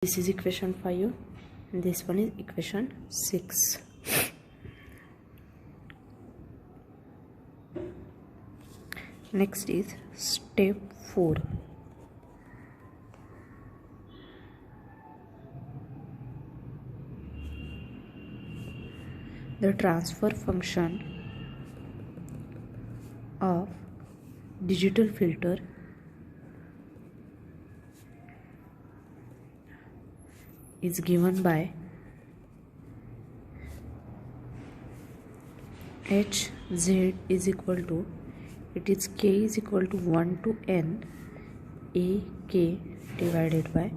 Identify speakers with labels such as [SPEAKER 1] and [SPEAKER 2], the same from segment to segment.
[SPEAKER 1] This is equation 5 and this one is equation 6. Next is step 4. The transfer function of digital filter is given by Hz is equal to, it is k is equal to 1 to n a k divided by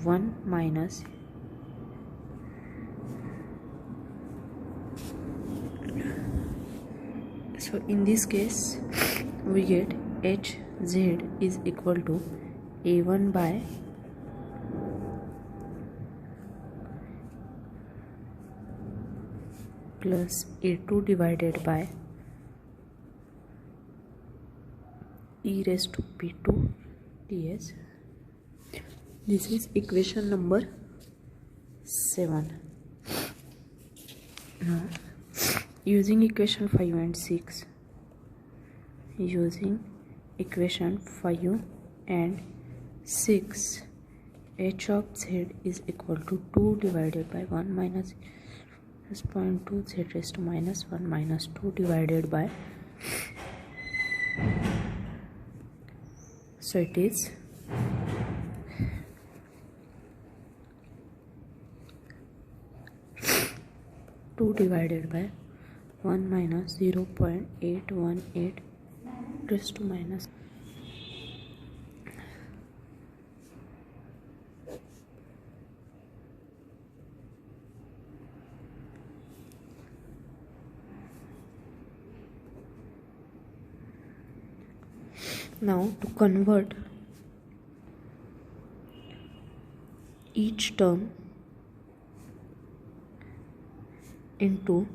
[SPEAKER 1] 1 minus so in this case we get Hz is equal to a1 by plus a2 divided by e raised to p2 ds. This is equation number 7. Now using equation 5 and 6, using equation 5 and 6, h of z is equal to 2 divided by 1 minus 0.2 z raised to minus 1 minus 2 divided by, so it is divided by 1 minus 0.818 raised to minus. Now to convert each term into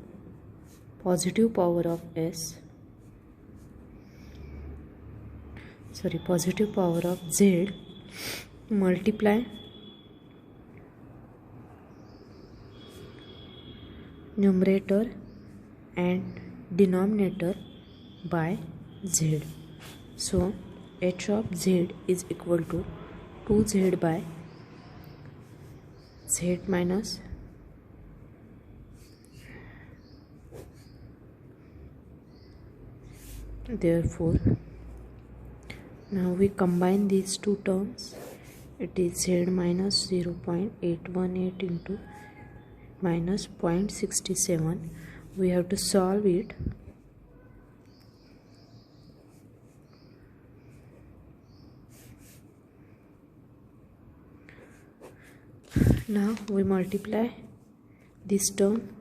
[SPEAKER 1] positive power of positive power of z, multiply numerator and denominator by z. So h of z is equal to 2z by z minus therefore now we combine these two terms, it is z minus 0.818 into minus 0.67. we have to solve it. Now we multiply this term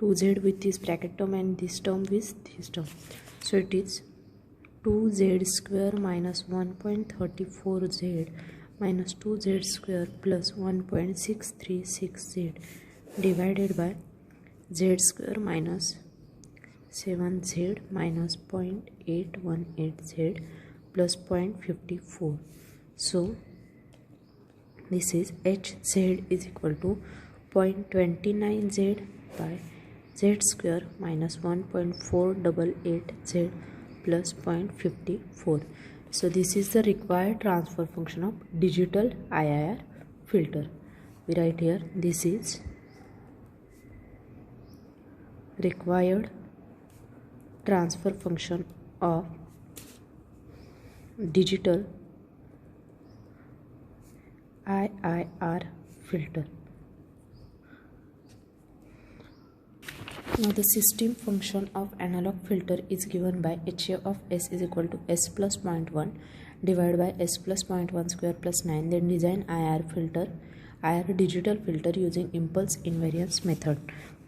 [SPEAKER 1] 2z with this bracket term and this term with this term, so it is 2z square minus 1.34z minus 2z square plus 1.636z divided by z square minus 7z minus 0.818z plus 0.54. so this is Hz is equal to 0.29z by z square minus 1.488z plus 0.54. So this is the required transfer function of digital IIR filter. We write here, this is required transfer function of digital IIR filter. Now the system function of analog filter is given by HA of S is equal to S plus 0.1 divided by S plus 0.1 square plus 9. Then design IIR filter, IIR digital filter using impulse invariance method.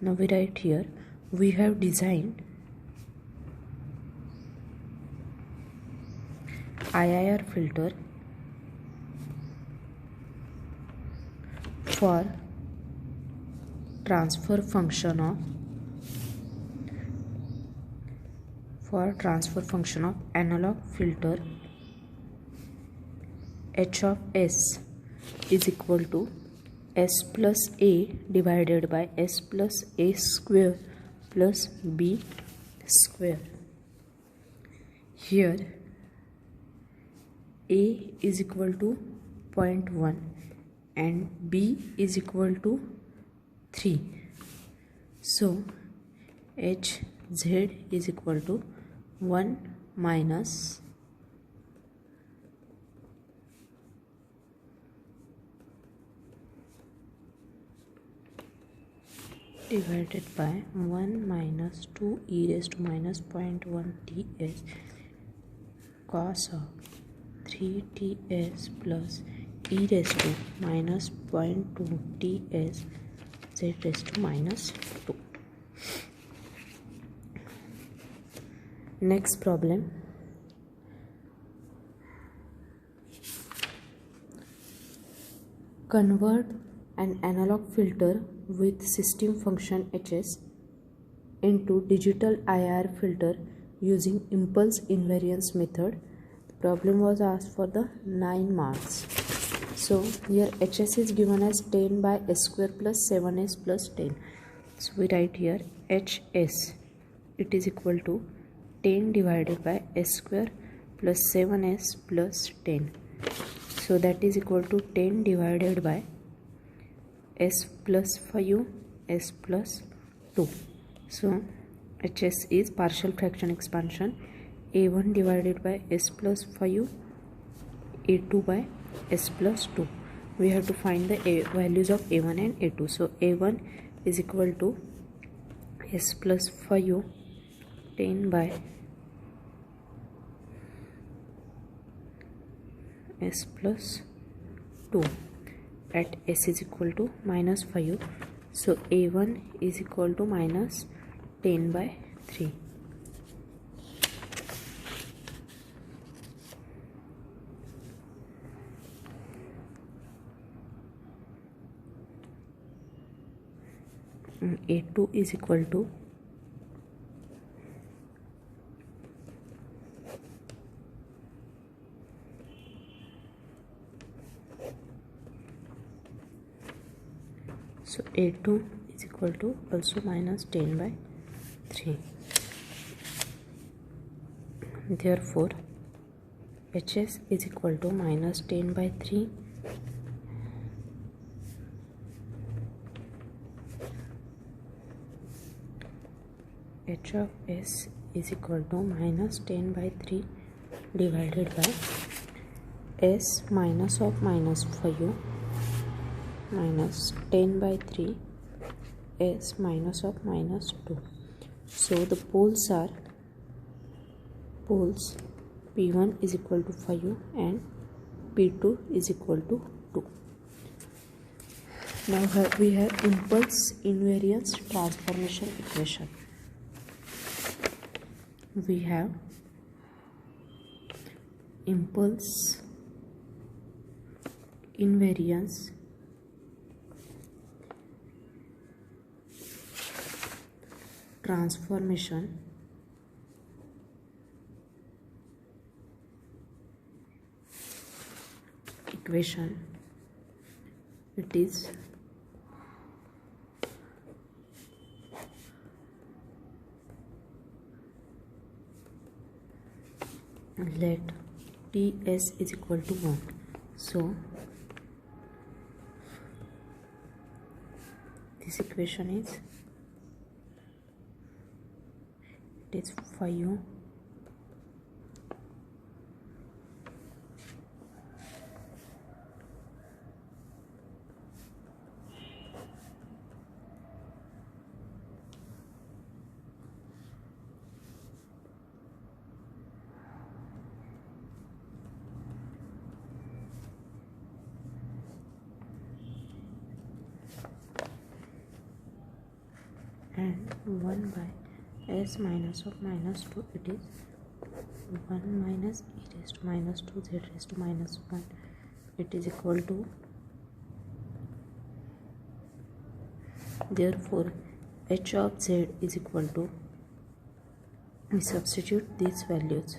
[SPEAKER 1] Now we write here, we have designed IIR filter for transfer function of analog filter H of S is equal to s plus a divided by s plus a square plus b square. Here a is equal to 0.1 and b is equal to 3. So hz is equal to 1 minus divided by 1 minus 2 e raised to minus 0.1 ts cos of 3 ts plus e raised to minus 0.2 ts z raised to minus 2. Next problem. Convert an analog filter with system function Hs into digital IR filter using impulse invariance method. The problem was asked for the 9 marks. So here Hs is given as 10 by s square plus 7s plus 10. So we write here Hs, it is equal to 10 divided by s square plus 7s plus 10. So that is equal to 10 divided by s plus 5 s plus 2. So Hs is partial fraction expansion, a1 divided by s plus 5 a2 by s plus 2. We have to find the values of a1 and a2. So a1 is equal to s plus 5 10 by s plus 2 at s is equal to minus 5. So a1 is equal to minus 10 by 3. A2 is equal to so A2 is equal to also minus 10 by 3. Therefore Hs is equal to minus 10 by 3 h of s is equal to minus 10 by 3 divided by s minus of minus 5 minus 10 by 3 s minus of minus 2. So the poles are p1 is equal to 5 and p2 is equal to 2. Now we have impulse invariance transformation equation. We have impulse invariance transformation equation. It is let Ts is equal to 1. So this equation is 5 and 1 by s minus of minus 2. It is 1 minus e raised to minus 2 z raised to minus 1. It is equal to, therefore h of z is equal to, we substitute these values.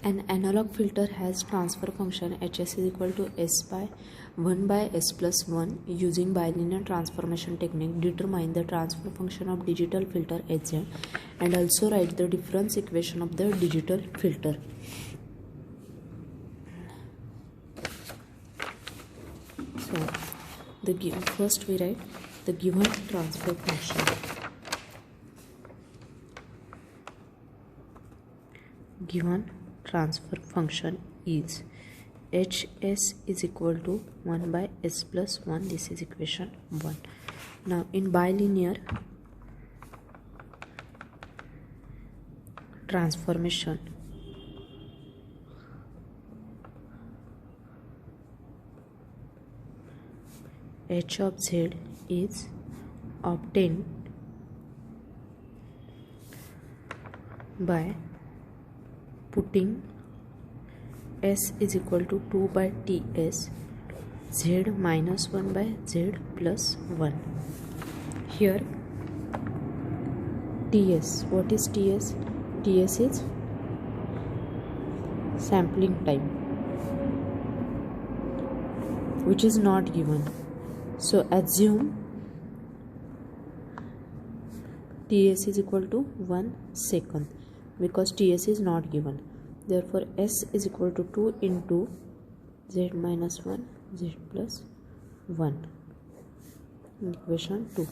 [SPEAKER 1] An analog filter has transfer function Hs is equal to S by 1 by S plus 1. Using bilinear transformation technique, determine the transfer function of digital filter Hz and also write the difference equation of the digital filter. So, first we write the given transfer function. Given transfer function is Hs is equal to 1 by S plus 1. This is equation 1. Now in bilinear transformation, H of Z is obtained by putting S is equal to 2 by Ts, Z minus 1 by Z plus 1. Here Ts, what is Ts? Ts is sampling time, which is not given. So assume Ts is equal to 1 second because Ts is not given. Therefore S is equal to 2 into Z minus 1 Z plus 1, equation 2.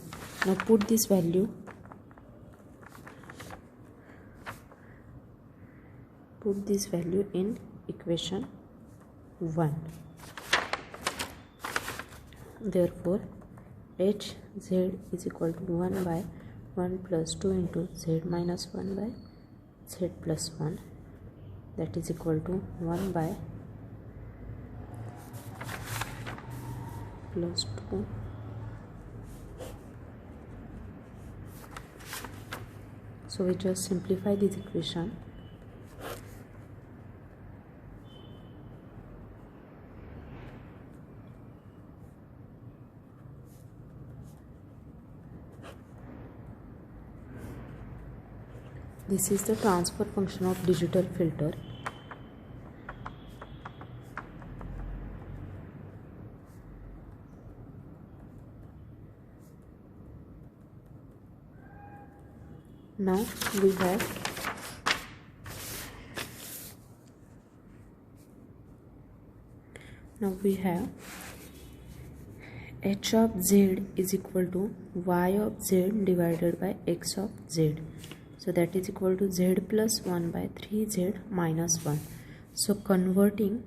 [SPEAKER 1] Now put this value in equation 1. Therefore Hz is equal to 1 by 1 plus 2 into Z minus 1 by Z plus 1, that is equal to 1 by plus 2 so we just simplify this equation. This is the transfer function of digital filter. Now we have H of Z is equal to Y of Z divided by X of Z. So that is equal to Z plus 1 by 3Z minus 1. So converting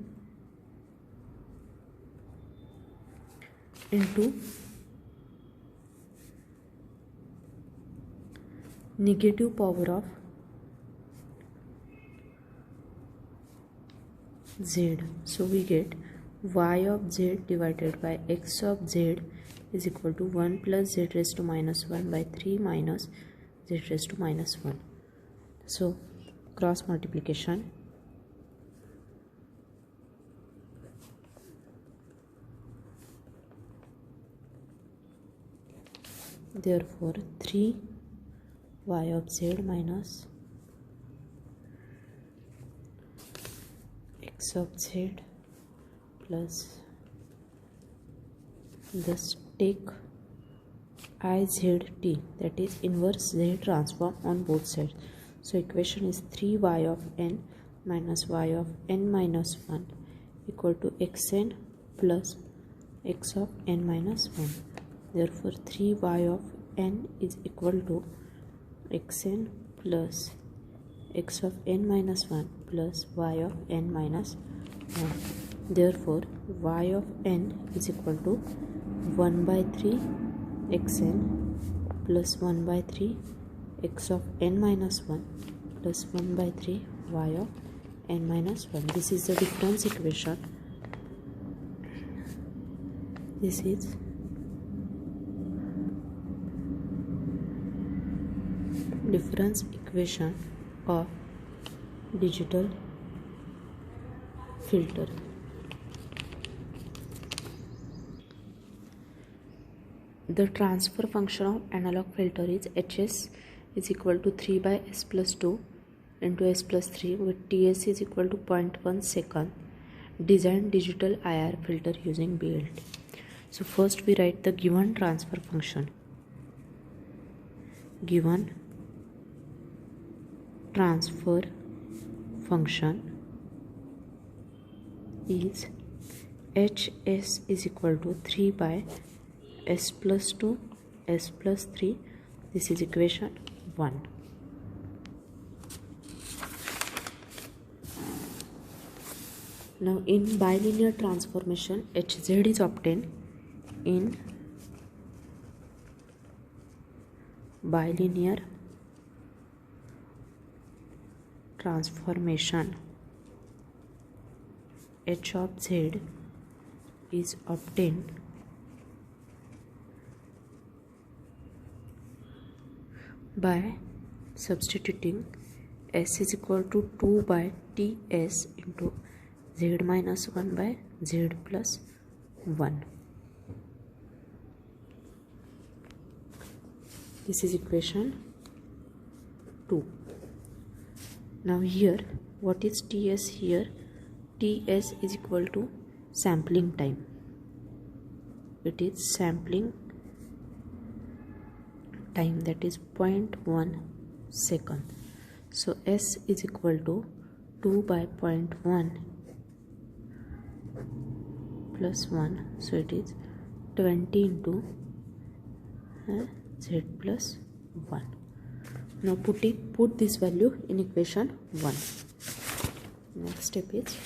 [SPEAKER 1] into negative power of Z. So we get Y of Z divided by X of Z is equal to 1 plus Z raised to minus 1 by 3 minus Z raised to minus 1. So cross multiplication, therefore 3 Y of Z minus X of Z plus this take IZT, that is inverse Z transform on both sides. So equation is 3y of n minus y of n minus 1 equal to xn plus x of n minus 1. Therefore 3y of n is equal to xn plus x of n minus 1 plus y of n minus 1. Therefore y of n is equal to 1 by 3 xn plus 1 by 3 x of n minus 1 plus 1 by 3 y of n minus 1. This is the difference equation. This is difference equation of digital filter. The transfer function of analog filter is Hs is equal to 3 by S plus 2 into s plus 3 with TS is equal to 0.1 second. Design digital IR filter using BLT. So first we write the given transfer function. Given transfer function is HS is equal to 3 by S plus 2 S plus 3. This is equation 1. Now in bilinear transformation, HZ is obtained in bilinear transformation. H of Z is obtained by substituting S is equal to 2 by TS into Z minus 1 by Z plus 1. This is equation 2. Now here, what is TS here? TS is equal to sampling time. It is sampling time, that is 0.1 second. So S is equal to 2 by 0.1 plus 1. So it is 20 into Z plus 1. Now put this value in equation 1. Next step is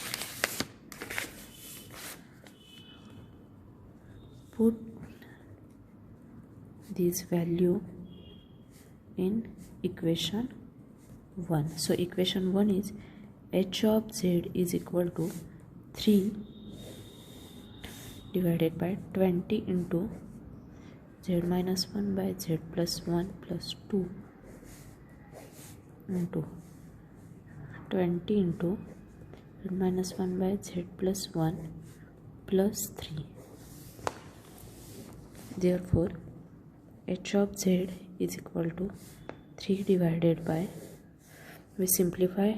[SPEAKER 1] put this value in equation 1. So equation 1 is H of Z is equal to 3 divided by 20 into Z minus 1 by Z plus 1 plus 2 into 20 into Z minus 1 by Z plus 1 plus 3. Therefore, H of Z is equal to 3 divided by, we simplify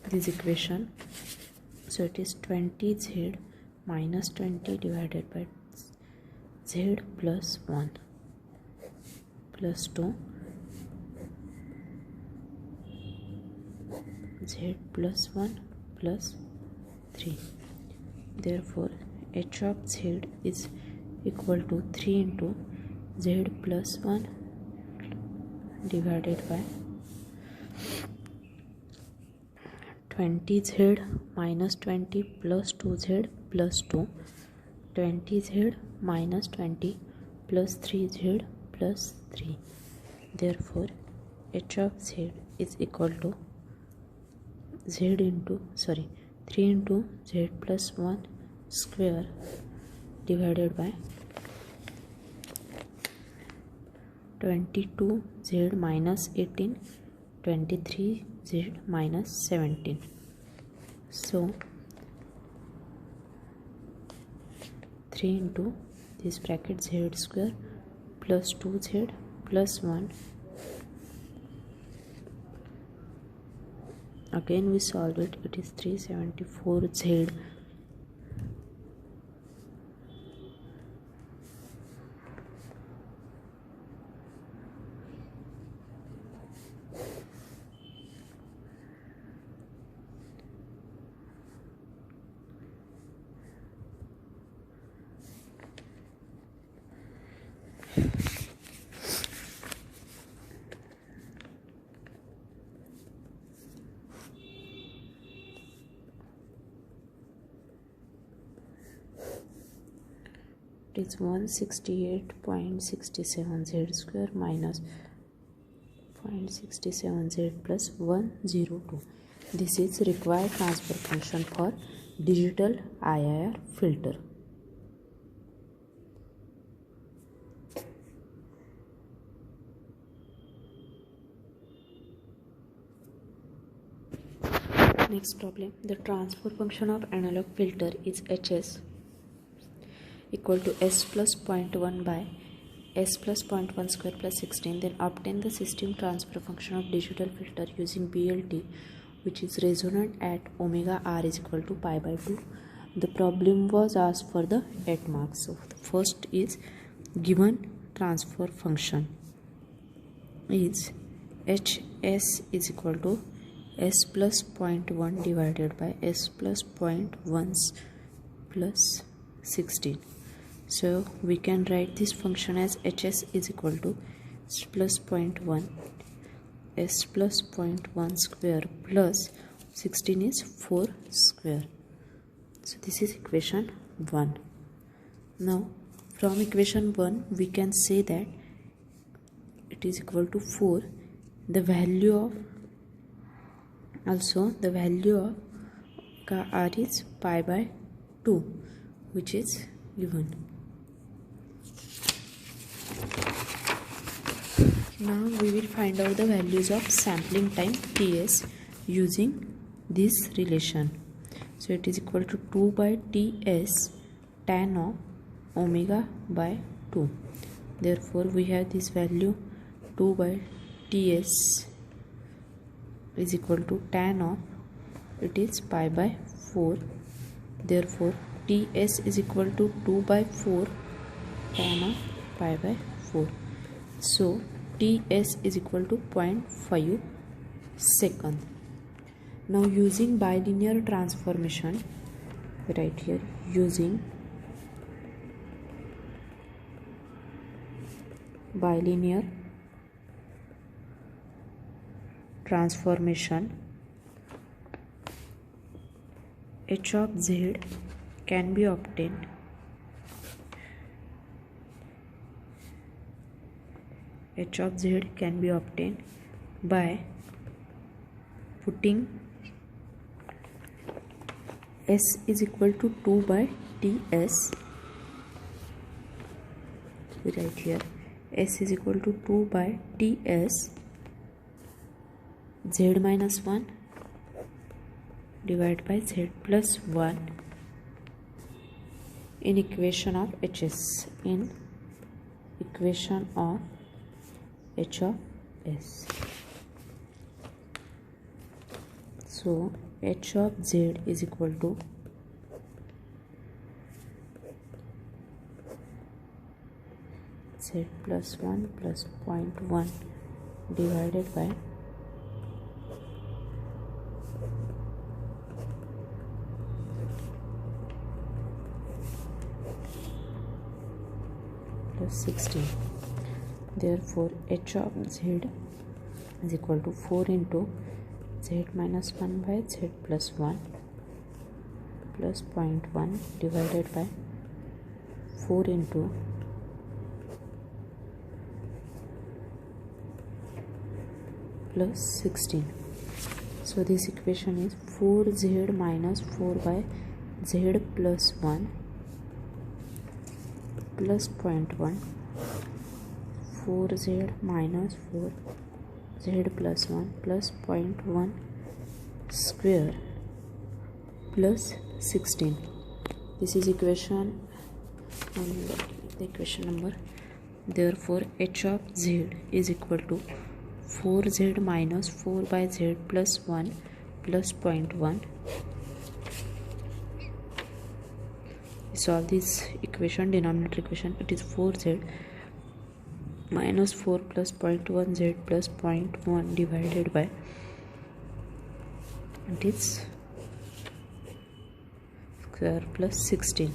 [SPEAKER 1] this equation, so it is 20Z minus 20 divided by Z plus 1 plus 2 Z plus 1 plus 3. Therefore, H of Z is equal to 3 into Z plus 1 divided by 20Z minus 20 plus 2Z plus 2, 20Z minus 20 plus 3Z plus 3. Therefore, H of Z is equal to 3 into Z plus 1 square divided by 22Z minus 18, 23Z minus 17. So 3 into this bracket Z square plus 2Z plus 1. Again we solve it. It is 374Z it is 168.67 Z square minus 0.67 Z plus 102. This is required transfer function for digital IR filter. Next problem, the transfer function of analog filter is HS equal to S plus 0.1 by s plus 0.1 square plus 16. Then obtain the system transfer function of digital filter using BLT, which is resonant at omega r is equal to pi by 2. The problem was asked for the 8 marks. So the first is given transfer function is hs is equal to s plus 0.1 divided by s plus 0.1 plus 16. So we can write this function as hs is equal to s plus 0.1 s plus 0.1 square plus 16 is 4 square. So this is equation 1. Now from equation 1 we can say that it is equal to 4. The value of r is pi by 2, which is given. Now we will find out the values of sampling time Ts using this relation. So it is equal to 2 by Ts tan of omega by 2. Therefore we have this value 2 by Ts is equal to tan of, it is pi by 4. Therefore Ts is equal to 2 by 4 tan of pi by 4. So Ts is equal to 0.5 second. Now using bilinear transformation, right here, using bilinear transformation, h of z can be obtained by putting s is equal to 2 by Ts, right here, s is equal to 2 by Ts z minus 1 divided by z plus 1 in equation of hs, in equation of h of s. So h of z is equal to z plus 1 plus 0.1 divided by plus 16. Therefore h of z is equal to 4 into z minus 1 by z plus 1 plus 0.1 divided by 4 into plus 16. So this equation is 4z minus 4 by z plus 1 plus 0.1, 4z minus 4 z plus 1 plus 0.1 square plus 16. This is equation number. Therefore h of z is equal to 4z minus 4 by z plus 1 plus 0.1. Solve this equation, denominator equation, it is 4z minus 4 plus 0.1 z plus 0.1 divided by, it is square plus 16.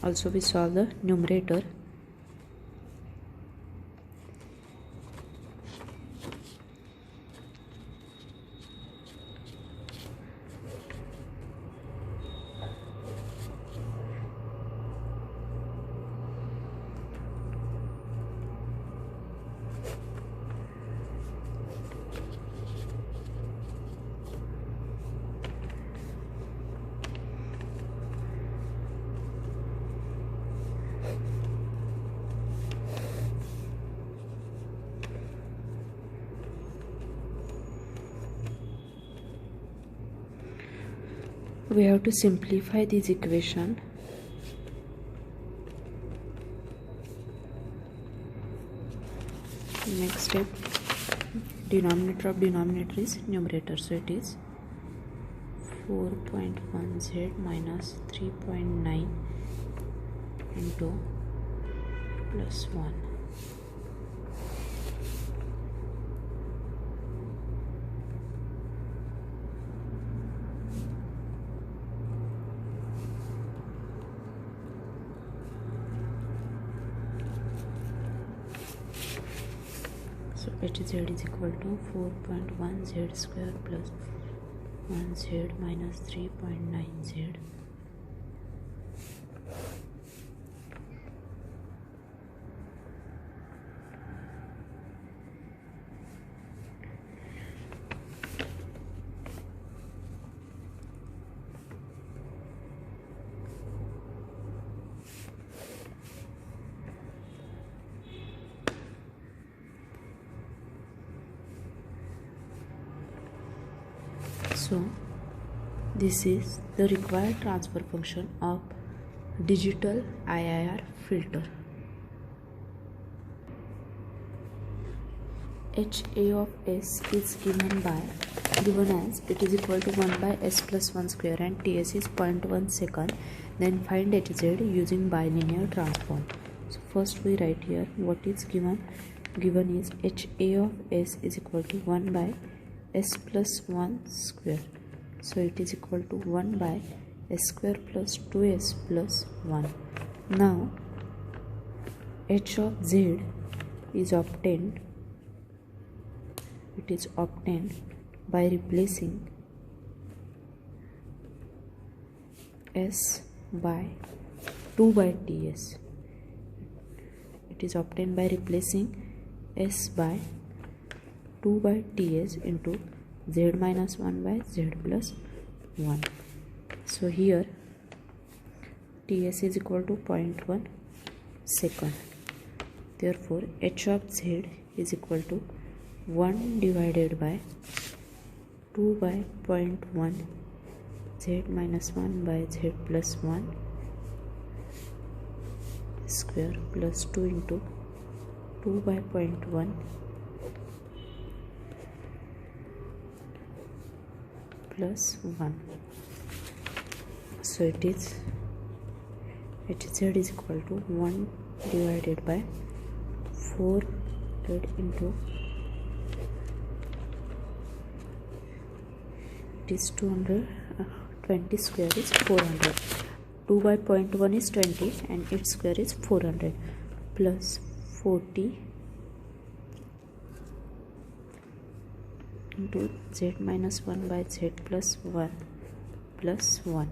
[SPEAKER 1] Also we solve the numerator. We have to simplify this equation. step, denominator of denominator is numerator, so it is 4.1z minus 3.9 into plus 1. So hz is equal to 4.1z square plus 1z minus 3.9z. So this is the required transfer function of digital IIR filter. HA of S is given as it is equal to 1 by S plus 1 square and TS is 0.1 second. Then find HZ using bilinear transform. So first we write here what is given. Given is HA of S is equal to 1 by S plus 1 square. So it is equal to 1 by S square plus 2S plus 1. Now H of Z is obtained. It is obtained by replacing S by 2 by TS. It is obtained by replacing S by 2 by TS into Z minus 1 by Z plus 1. So here TS is equal to 0.1 second. Therefore H of Z is equal to 1 divided by 2 by 0.1 Z minus 1 by Z plus 1 square plus 2 into 2 by 0.1 plus 1. So it is Hz is equal to 1 divided by 400 into it is 220 square is 400. 2 by 0.1 is 20 and its square is 400 plus 40 into Z minus 1 by Z plus 1 plus 1.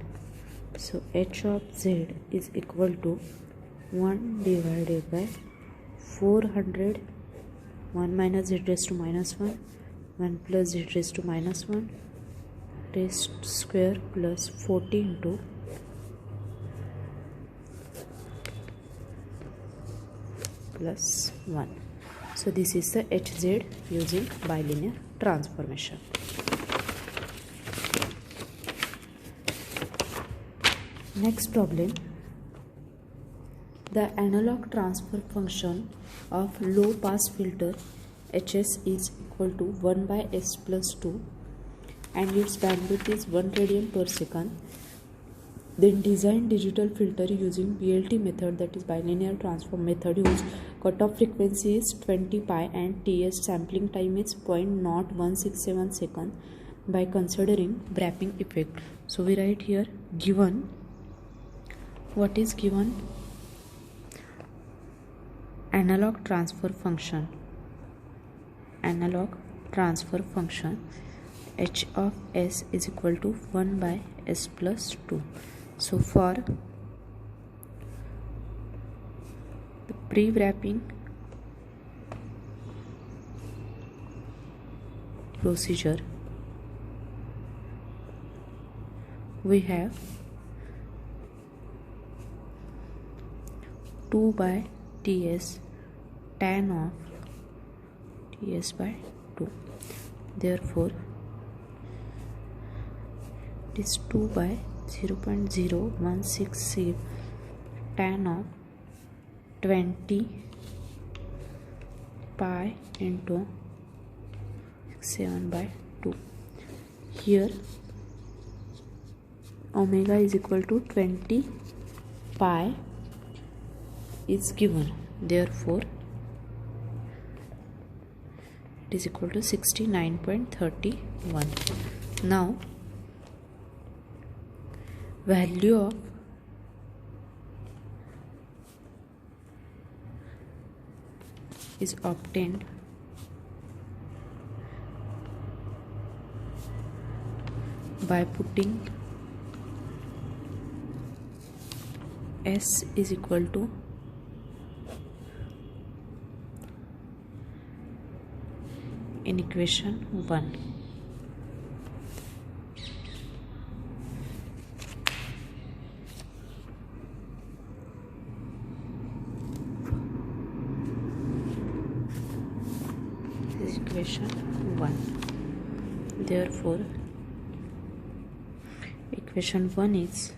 [SPEAKER 1] So H of Z is equal to 1 divided by 400, 1 minus Z raised to minus 1, 1 plus Z raised to minus 1 raised square plus 40 into plus 1. So this is the Hz using bilinear transformation. Next problem. The analog transfer function of low pass filter Hs is equal to 1 by S plus 2 and its bandwidth is 1 radian per second. Then design digital filter using BLT method, that is bilinear transform method, whose cutoff frequency is 20 pi and TS sampling time is 0.0167 second by considering wrapping effect. So we write here given, what is given? Analog transfer function. Analog transfer function H of S is equal to 1 by S plus 2. So for the pre-wrapping procedure, we have 2 by Ts tan of Ts by 2. Therefore it is 2 by 0.0167 tan of 20 pi into 7/2. Here omega is equal to 20 pi is given, therefore it is equal to 69.31. Now value of is obtained by putting S is equal to in equation 1. This is equation 1. Therefore equation 1 is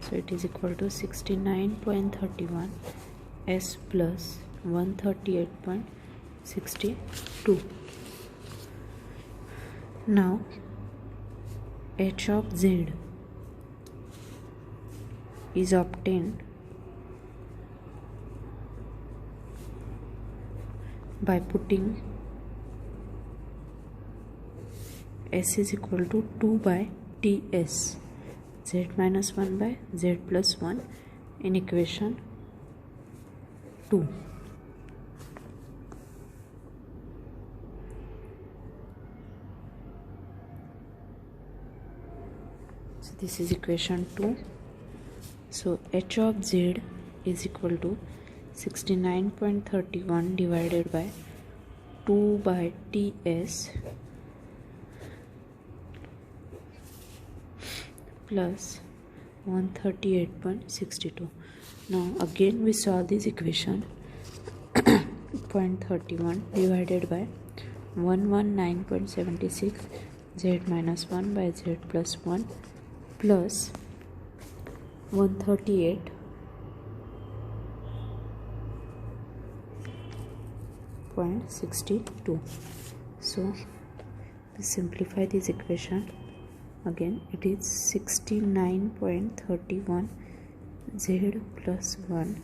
[SPEAKER 1] so it is equal to 69.31 S plus 138.62. Now H of Z is obtained by putting S is equal to 2 by TS, Z minus 1 by Z plus 1 in equation 2. So this is equation 2. So H of Z is equal to 69.31 divided by 2 by TS plus 138.62. Now again we saw this equation 0.31 divided by 119.76 Z minus 1 by Z plus 1 plus 138.62. So we simplify this equation. Again it is 69.31 Z plus 1